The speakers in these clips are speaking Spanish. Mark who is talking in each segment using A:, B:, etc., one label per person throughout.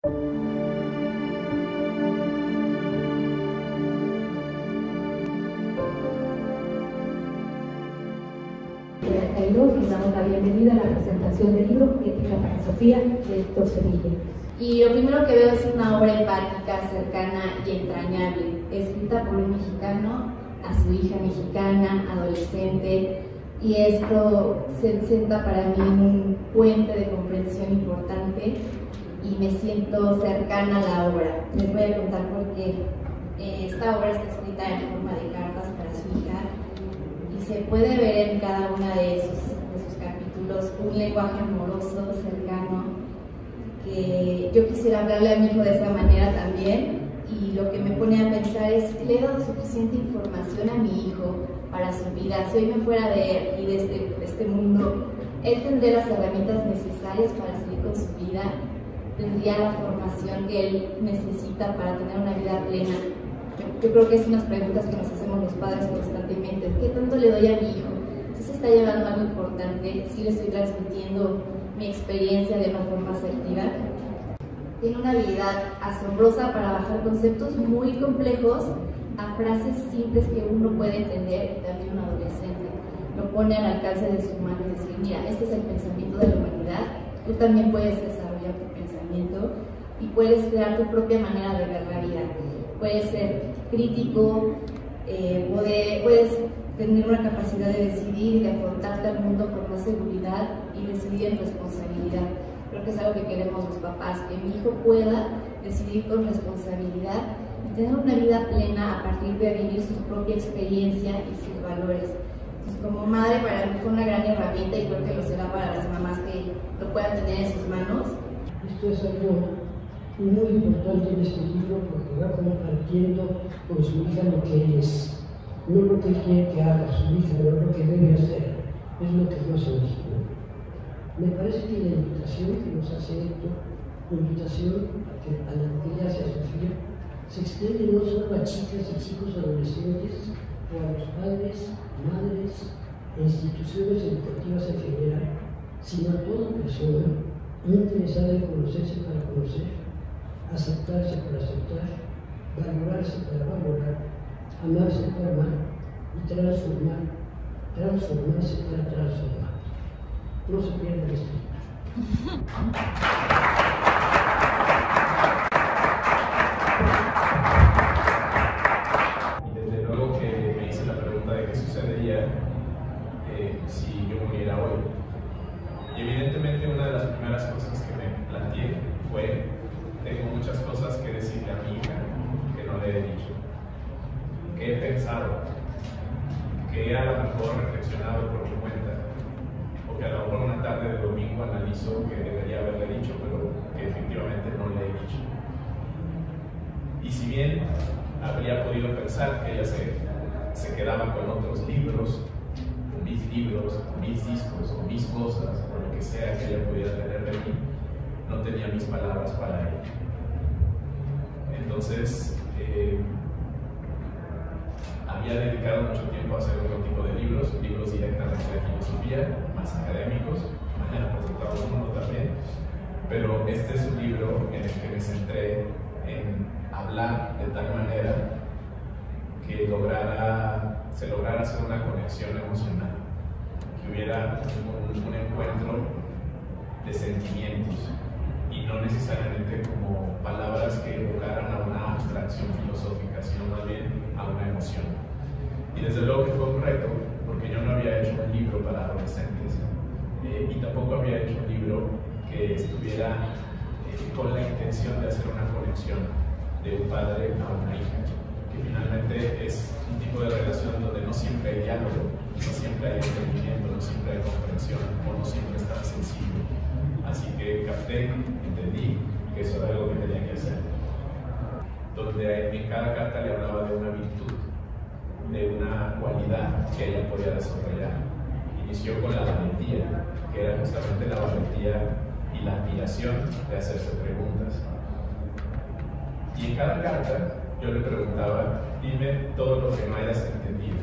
A: Les damos la bienvenida a la presentación del libro Ética para Sofía de Héctor Sevilla.
B: Y lo primero que veo es una obra empática, cercana y entrañable, escrita por un mexicano a su hija mexicana, adolescente, y esto se sienta para mí un puente de comprensión importante y me siento cercana a la obra. Les voy a contar por qué. Esta obra está escrita en forma de cartas para su hija y se puede ver en cada una de sus capítulos un lenguaje amoroso, cercano, que yo quisiera hablarle a mi hijo de esa manera también, y lo que me pone a pensar es que le he dado suficiente información a mi hijo para su vida. Si hoy me fuera de aquí, de este mundo, él tendría las herramientas necesarias para seguir con su vida, tendría la formación que él necesita para tener una vida plena. Yo creo que es unas preguntas que nos hacemos los padres constantemente. ¿Qué tanto le doy a mi hijo? ¿Si se está llevando algo importante? ¿Si le estoy transmitiendo mi experiencia de una forma asertiva? Tiene una habilidad asombrosa para bajar conceptos muy complejos a frases simples que uno puede entender, y también un adolescente. Lo pone al alcance de su mano y decir, mira, este es el pensamiento de la humanidad, tú también puedes desarrollar tu pensamiento y puedes crear tu propia manera de ver la vida. Puedes ser crítico, puedes tener una capacidad de decidir y de afrontarte al mundo con más seguridad y decidir en responsabilidad. Creo que es algo que queremos los papás, que mi hijo pueda decidir con responsabilidad y tener una vida plena a partir de vivir su propia experiencia y sus valores. Entonces, como madre, para mí fue una gran herramienta y creo que lo será para las mamás que lo puedan tener en sus manos.
C: Esto es algo muy importante en este libro porque va compartiendo con su hija lo que él es. No lo que quiere que haga su hija, no lo que debe hacer, es lo que Dios nos pone. Me parece que la invitación que nos hace Héctor, la invitación a la que ella hace a Sofía, se extiende no solo a chicas y chicos adolescentes, o a los padres, madres e instituciones educativas en general, sino a toda persona interesada en conocerse para conocer, aceptarse para aceptar, valorarse para valorar, amarse para amar y transformarse para transformar. No se pierdan este libro.
D: Y desde luego que me hice la pregunta de qué sucedería si yo muriera hoy. Y evidentemente una de las primeras cosas que me planteé fue: tengo muchas cosas que decirle a mi hija que no le he dicho, que he pensado, que he a lo mejor reflexionado por mi cuenta, o que a lo mejor una tarde de domingo analizo que debería haberle dicho, pero que efectivamente no le he dicho. Y si bien habría podido pensar que ella se quedaba con otros libros, con mis discos, o mis cosas, o lo que sea que ella pudiera tener de mí, no tenía mis palabras para ella. Entonces, había dedicado mucho tiempo a hacer otro tipo de libros directamente de filosofía, más académicos, mañana presentamos uno también, pero este es un libro en el que me centré en hablar de tal manera que se lograra hacer una conexión emocional, que hubiera un encuentro de sentimientos y no necesariamente como palabras que evocaran a una abstracción filosófica, sino más bien a una emoción. Y desde luego que fue un reto, porque yo no había hecho un libro para adolescentes y tampoco había hecho un libro que estuviera con la intención de hacer una conexión de un padre a una hija, que finalmente es un tipo de relación donde no siempre hay diálogo, no siempre hay entendimiento, no siempre hay comprensión, o no siempre es tan sencillo. Así que capté, entendí que eso era algo que tenía que hacer. Donde en cada carta le hablaba de una virtud, de una cualidad que ella podía desarrollar. Inició con la valentía, que era justamente la valentía y la admiración de hacerse preguntas. Y en cada carta yo le preguntaba, dime todo lo que no hayas entendido.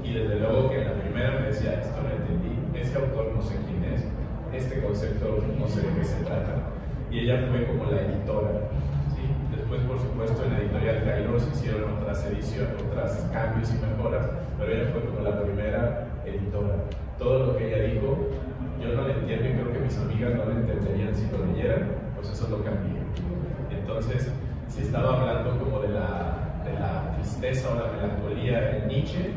D: Y desde luego que en la primera me decía, esto no entendí, este autor no sé quién es, este concepto no sé de qué se trata. y ella fue como la editora. ¿Sí? Después, por supuesto, en la editorial Kairos hicieron otras ediciones, otros cambios y mejoras, pero ella fue como la primera editora. Todo lo que ella dijo, yo no lo entiendo y creo que mis amigas no lo entenderían si lo leyeran, pues eso lo cambié. Entonces, si estaba hablando como de la tristeza o la melancolía en Nietzsche,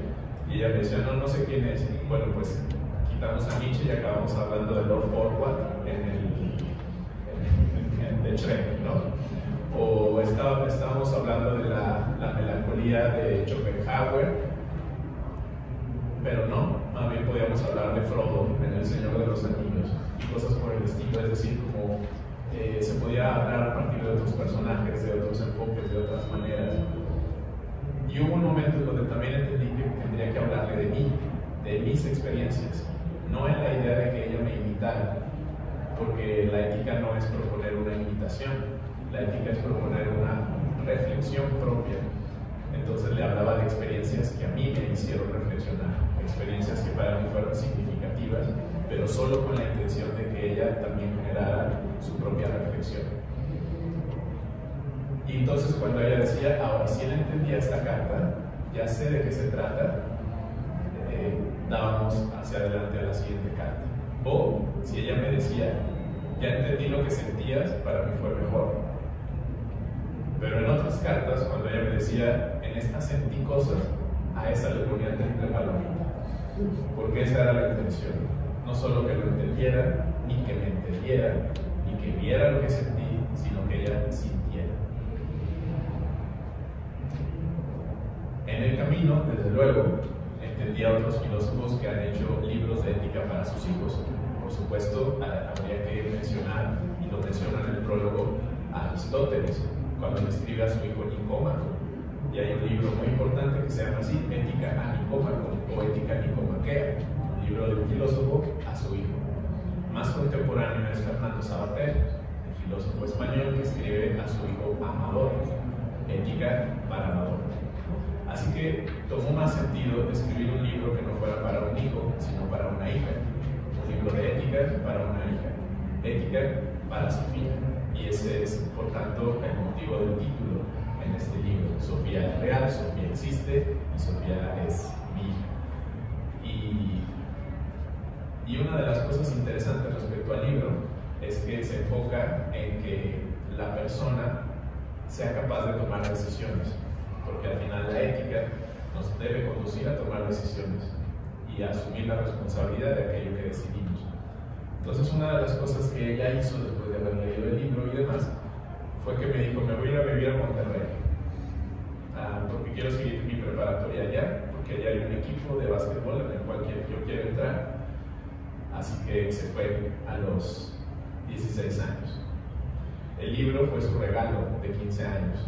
D: y ella me decía, no sé quién es. Bueno, pues quitamos a Nietzsche y acabamos hablando de Lord Farquhar de Shrek, ¿no? O estábamos hablando de la melancolía de Schopenhauer, pero no, más bien podíamos hablar de Frodo en El Señor de los Anillos y cosas por el estilo, es decir, como se podía hablar a partir de otros personajes, de otros enfoques, de otras maneras. Y hubo un momento donde también entendí que tendría que hablarle de mí, de mis experiencias, no en la idea de que ella me imitara, porque la ética no es proponer una imitación, la ética es proponer una reflexión propia. Entonces le hablaba de experiencias que a mí me hicieron reflexionar, experiencias que para mí fueron significativas, pero solo con la intención de que ella también generara su propia reflexión. Y entonces cuando ella decía, ahora sí él entendía esta carta, ya sé de qué se trata, dábamos hacia adelante a la siguiente carta. O si ella me decía, ya entendí lo que sentías, para mí fue mejor. Pero en otras cartas, cuando ella me decía, en esta sentí cosas, a esa le ponía triple palomita, porque esa era la intención. No solo que lo entendiera, ni que me entendiera, ni que viera lo que sentí, sino que ella sintiera. En el camino, desde luego, entendí a otros filósofos que han hecho libros de ética para sus hijos. Por supuesto, habría que mencionar, y lo menciona en el prólogo, a Aristóteles, cuando le escribe a su hijo Nicómaco. Y hay un libro muy importante que se llama así, Ética a Nicómaco, o Ética Nicomaquea, un libro de un filósofo a su hijo. Más contemporáneo es Fernando Savater, el filósofo español que escribe a su hijo Amador, Ética para Amador. Así que tomó más sentido escribir un libro que no fuera para un hijo, sino para una hija. Un libro de ética para una hija. Ética para Sofía. Y ese es, por tanto, el motivo del título en este libro. Sofía es real, Sofía existe y Sofía es mi hija. Y una de las cosas interesantes respecto al libro es que se enfoca en que la persona sea capaz de tomar decisiones. Porque al final la ética nos debe conducir a tomar decisiones y a asumir la responsabilidad de aquello que decidimos. Entonces, una de las cosas que ella hizo después de haber leído el libro y demás fue que me dijo, me voy a ir a vivir a Monterrey porque quiero seguir mi preparatoria allá, porque allá hay un equipo de básquetbol en el cual yo quiero entrar. Así que se fue a los 16 años. El libro fue su regalo de 15 años.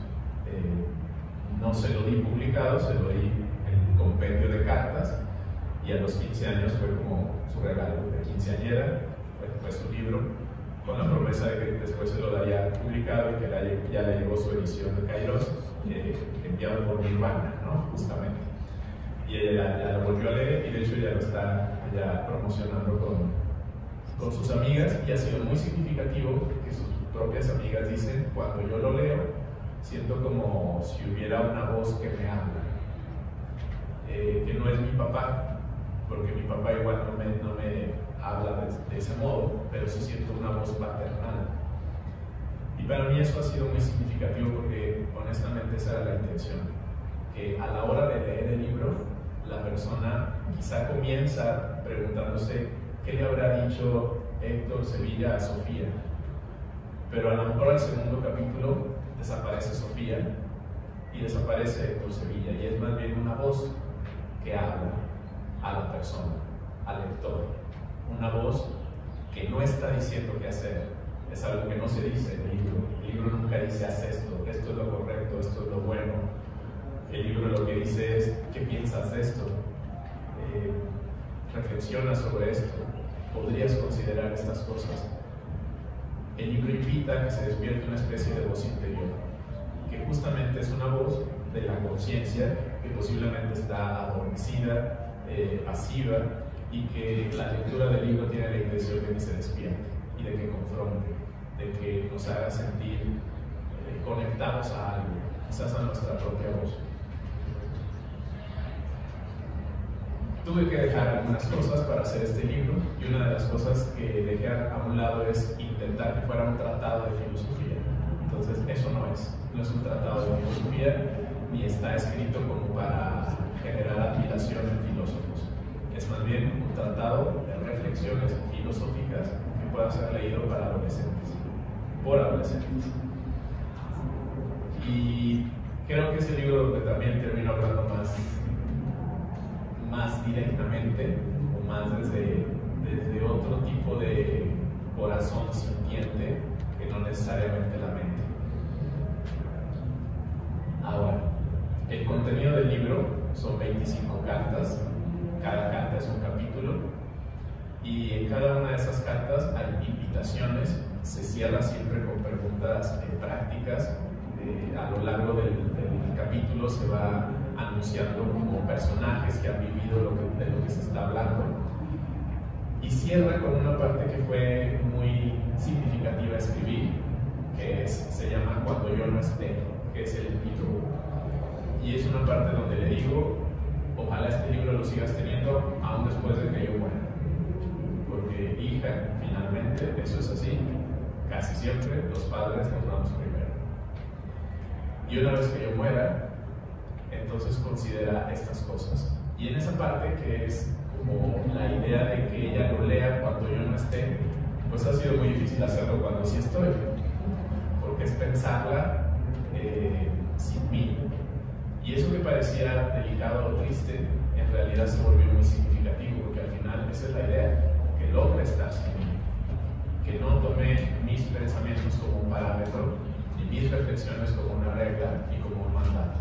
D: No se lo di publicado, se lo di en compendio de cartas, y a los 15 años fue como su regalo de quinceañera, fue su libro, con la promesa de que después se lo daría publicado y que ya le llegó su edición de Kairos, enviado por Nirvana, ¿no? Justamente. Y ella ya lo volvió a leer y de hecho ya lo está ya promocionando con sus amigas, y ha sido muy significativo que sus propias amigas dicen, cuando yo lo leo, siento como si hubiera una voz que me habla, que no es mi papá, porque mi papá igual no me habla de ese modo, pero sí siento una voz paternal. Y para mí eso ha sido muy significativo porque honestamente esa era la intención, que a la hora de leer el libro, la persona quizá comienza preguntándose qué le habrá dicho Héctor Sevilla a Sofía, pero a lo mejor al segundo capítulo desaparece Sofía y desaparece Héctor Sevilla, y es más bien una voz que habla a la persona, al lector, una voz que no está diciendo qué hacer, es algo que no se dice en el libro nunca dice haz esto es lo correcto, esto es lo bueno. El libro lo que dice es ¿qué piensas de esto? Reflexiona sobre esto, podrías considerar estas cosas. El libro invita a que se despierte una especie de voz interior, que justamente es una voz de la conciencia que posiblemente está adormecida, pasiva, y que la lectura del libro tiene la intención de que se despierte y de que confronte de que nos haga sentir conectados a algo, quizás a nuestra propia voz. Tuve que dejar algunas cosas para hacer este libro, y una de las cosas que dejé a un lado es intentar que fuera un tratado de filosofía. Entonces, eso no es un tratado de filosofía, ni está escrito como para generar admiración en filósofos. Es más bien un tratado de reflexiones filosóficas que pueda ser leído para adolescentes, por adolescentes. Y creo que es el libro donde también termino hablando más directamente, o más desde otro tipo de corazón sintiente que no necesariamente la mente. Ahora, el contenido del libro son 25 cartas, cada carta es un capítulo, y en cada una de esas cartas hay invitaciones, se cierra siempre con preguntas prácticas. A lo largo del capítulo se va anunciando como personajes que han vivido de lo que se está hablando, y cierra con una parte que fue muy significativa escribir, que se llama Cuando yo no esté, que es el epílogo, y es una parte donde le digo, ojalá este libro lo sigas teniendo aún después de que yo muera, porque hija, finalmente eso es así, casi siempre los padres nos vamos primero. Y una vez que yo muera, entonces considera estas cosas. Y en esa parte, que es como la idea de que ella lo lea cuando yo no esté, pues ha sido muy difícil hacerlo cuando sí estoy, porque es pensarla sin mí. Y eso que parecía delicado o triste, en realidad se volvió muy significativo, porque al final esa es la idea, que logre estar sin mí, que no tome mis pensamientos como un parámetro, mis reflexiones como una regla y como un mandato.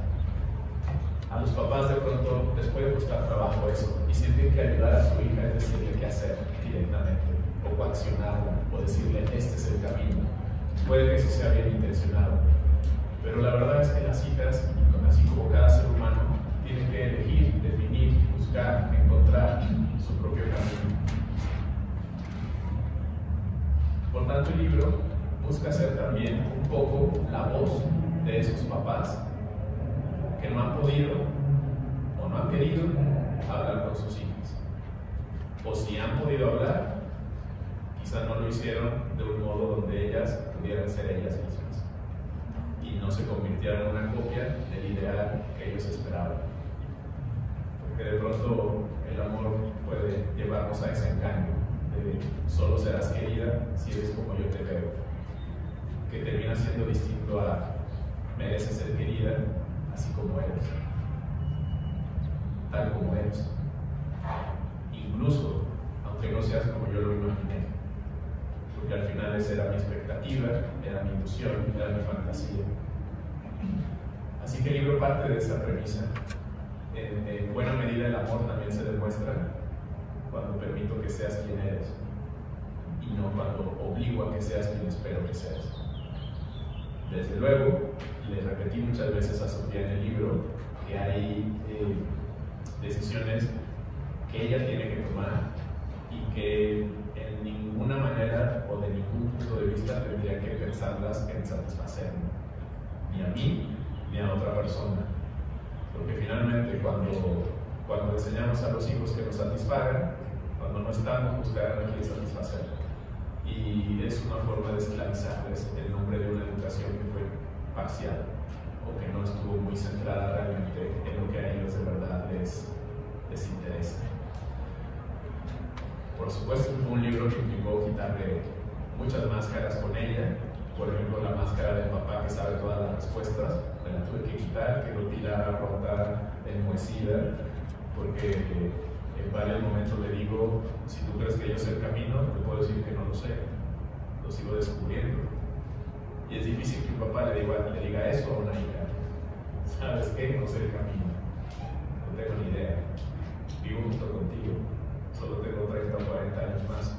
D: A los papás de pronto les puede costar trabajo eso, y sienten que ayudar a su hija es decirle qué hacer directamente, o coaccionarla, o decirle este es el camino. Puede que eso sea bien intencionado, pero la verdad es que las hijas, así como cada ser humano, tienen que elegir, definir, buscar, encontrar su propio camino. Por tanto, el libro busca ser también un poco la voz de esos papás que no han podido o no han querido hablar con sus hijas, o si han podido hablar, quizá no lo hicieron de un modo donde ellas pudieran ser ellas mismas y no se convirtieran en una copia del ideal que ellos esperaban, porque de pronto el amor puede llevarnos a ese engaño de solo serás querida si eres como yo te veo, que termina siendo distinto a mereces ser querida así como eres, tal como eres, incluso aunque no seas como yo lo imaginé, porque al final esa era mi expectativa, era mi ilusión, era mi fantasía. Así que el libro parte de esa premisa. En buena medida el amor también se demuestra cuando permito que seas quien eres y no cuando obligo a que seas quien espero que seas. Desde luego, le repetí muchas veces a Sofía en el libro que hay decisiones que ella tiene que tomar y que en ninguna manera o de ningún punto de vista tendría que pensarlas en satisfacerme, ni a mí ni a otra persona, porque finalmente cuando enseñamos a los hijos que nos satisfagan, cuando no estamos buscando a quién satisfacer, y es una forma de esclavizarles en nombre de una educación que fue parcial o que no estuvo muy centrada realmente en lo que a ellos de verdad les interesa. Por supuesto, fue un libro que implicó quitarle muchas máscaras con ella. Por ejemplo, la máscara del papá que sabe todas las respuestas, me la tuve que quitar, que lo tirara a rotar enmohecida, porque en varios momentos le digo, si tú crees que yo sé el camino, te puedo decir que no lo sé, lo sigo descubriendo. Y es difícil que un papá le diga eso a una hija. ¿Sabes qué? No sé el camino, no tengo ni idea, vivo junto contigo, solo tengo 30 o 40 años más,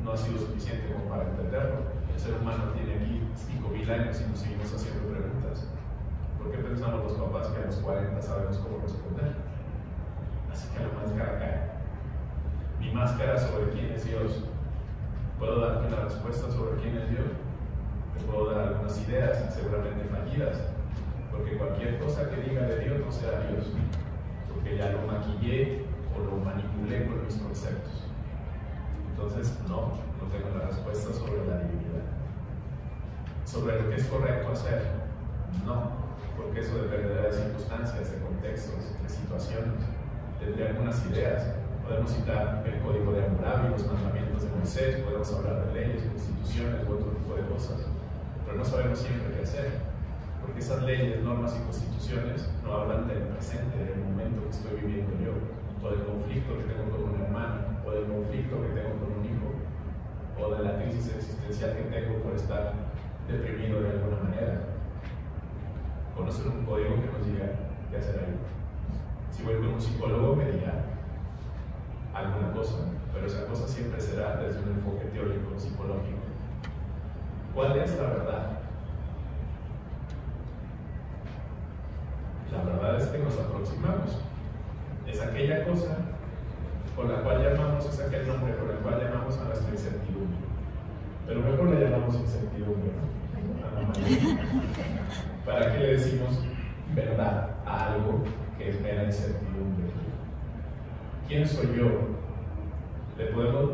D: no ha sido suficiente como para entenderlo. El ser humano tiene aquí 5.000 años y nos seguimos haciendo preguntas. ¿Por qué pensamos los papás que a los 40 sabemos cómo responder? Así que la máscara cae. Mi máscara sobre quién es Dios Puedo darte una respuesta sobre quién es Dios, te puedo dar algunas ideas, seguramente fallidas, porque cualquier cosa que diga de Dios no será Dios, porque ya lo maquillé o lo manipulé con mis conceptos. Entonces, no tengo la respuesta sobre la divinidad. Sobre lo que es correcto hacer, no, porque eso dependerá de circunstancias, de contextos, de situaciones. Tendré algunas ideas. Podemos citar el Código de Hammurabi, los mandamientos de Moisés, podemos hablar de leyes, constituciones u otro tipo de cosas, pero no sabemos siempre qué hacer, porque esas leyes, normas y constituciones no hablan del presente, del momento que estoy viviendo yo, o del conflicto que tengo con un hermano, o del conflicto que tengo con un hijo, o de la crisis existencial que tengo por estar deprimido de alguna manera. Conocer un código que nos diga qué hacer ahí. Si voy con un psicólogo me dirá alguna cosa, pero esa cosa siempre será desde un enfoque teórico, psicológico. ¿Cuál es la verdad? La verdad es que nos aproximamos. Es aquella cosa con la cual llamamos, es aquel nombre con el cual llamamos a nuestra incertidumbre. Pero mejor le llamamos incertidumbre, ¿no? ¿Para qué le decimos verdad a algo que es mera incertidumbre? ¿Quién soy yo?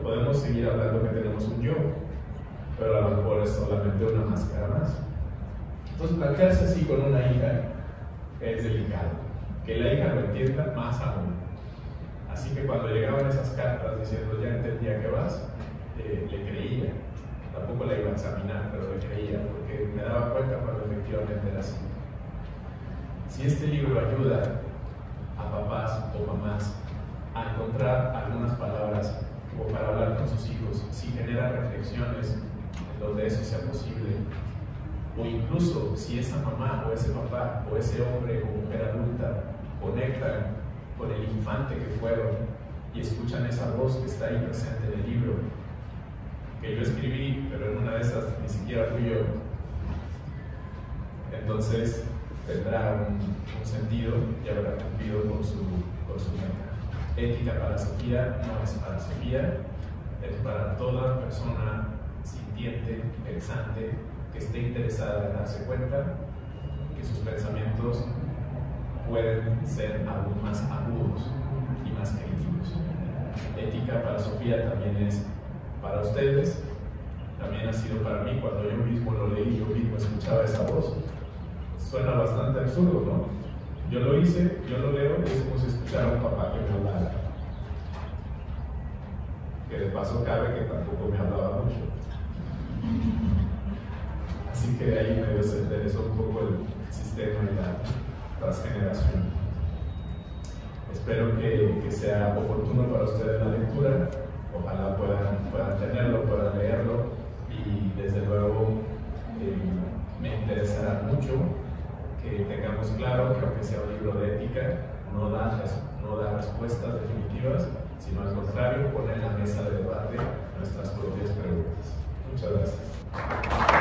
D: Podemos seguir hablando que tenemos un yo, pero a lo mejor es solamente una máscara más. Entonces, plantearse así con una hija es delicado. Que la hija lo entienda más aún. Así que cuando llegaban esas cartas diciendo ya entendía que vas, le creía. Tampoco la iba a examinar, pero le creía, porque me daba cuenta cuando efectivamente era así. Si este libro ayuda a papás o mamás a encontrar algunas palabras o para hablar con sus hijos, si genera reflexiones en donde eso sea posible, o incluso si esa mamá o ese papá o ese hombre o mujer adulta conectan con el infante que fueron y escuchan esa voz que está ahí presente en el libro, que yo escribí, pero en una de esas ni siquiera fui yo, entonces tendrá un sentido y habrá cumplido con su meta. Ética para Sofía no es para Sofía, es para toda persona sintiente, pensante, que esté interesada en darse cuenta que sus pensamientos pueden ser aún más agudos y más críticos. Ética para Sofía también es para ustedes, también ha sido para mí. Cuando yo mismo lo leí, yo mismo escuchaba esa voz. Suena bastante absurdo, ¿no? Yo lo hice, yo lo leo y es como si escuchara a un papá que me hablara. Que de paso cabe que tampoco me hablaba mucho. Así que de ahí medio se interesó un poco el sistema y la transgeneración. Espero que sea oportuno para ustedes la lectura. Ojalá puedan tenerlo, puedan leerlo, y desde luego me interesará mucho que tengamos claro que aunque sea un libro de ética, no da respuestas definitivas, sino al contrario, pone en la mesa de debate nuestras propias preguntas. Muchas gracias.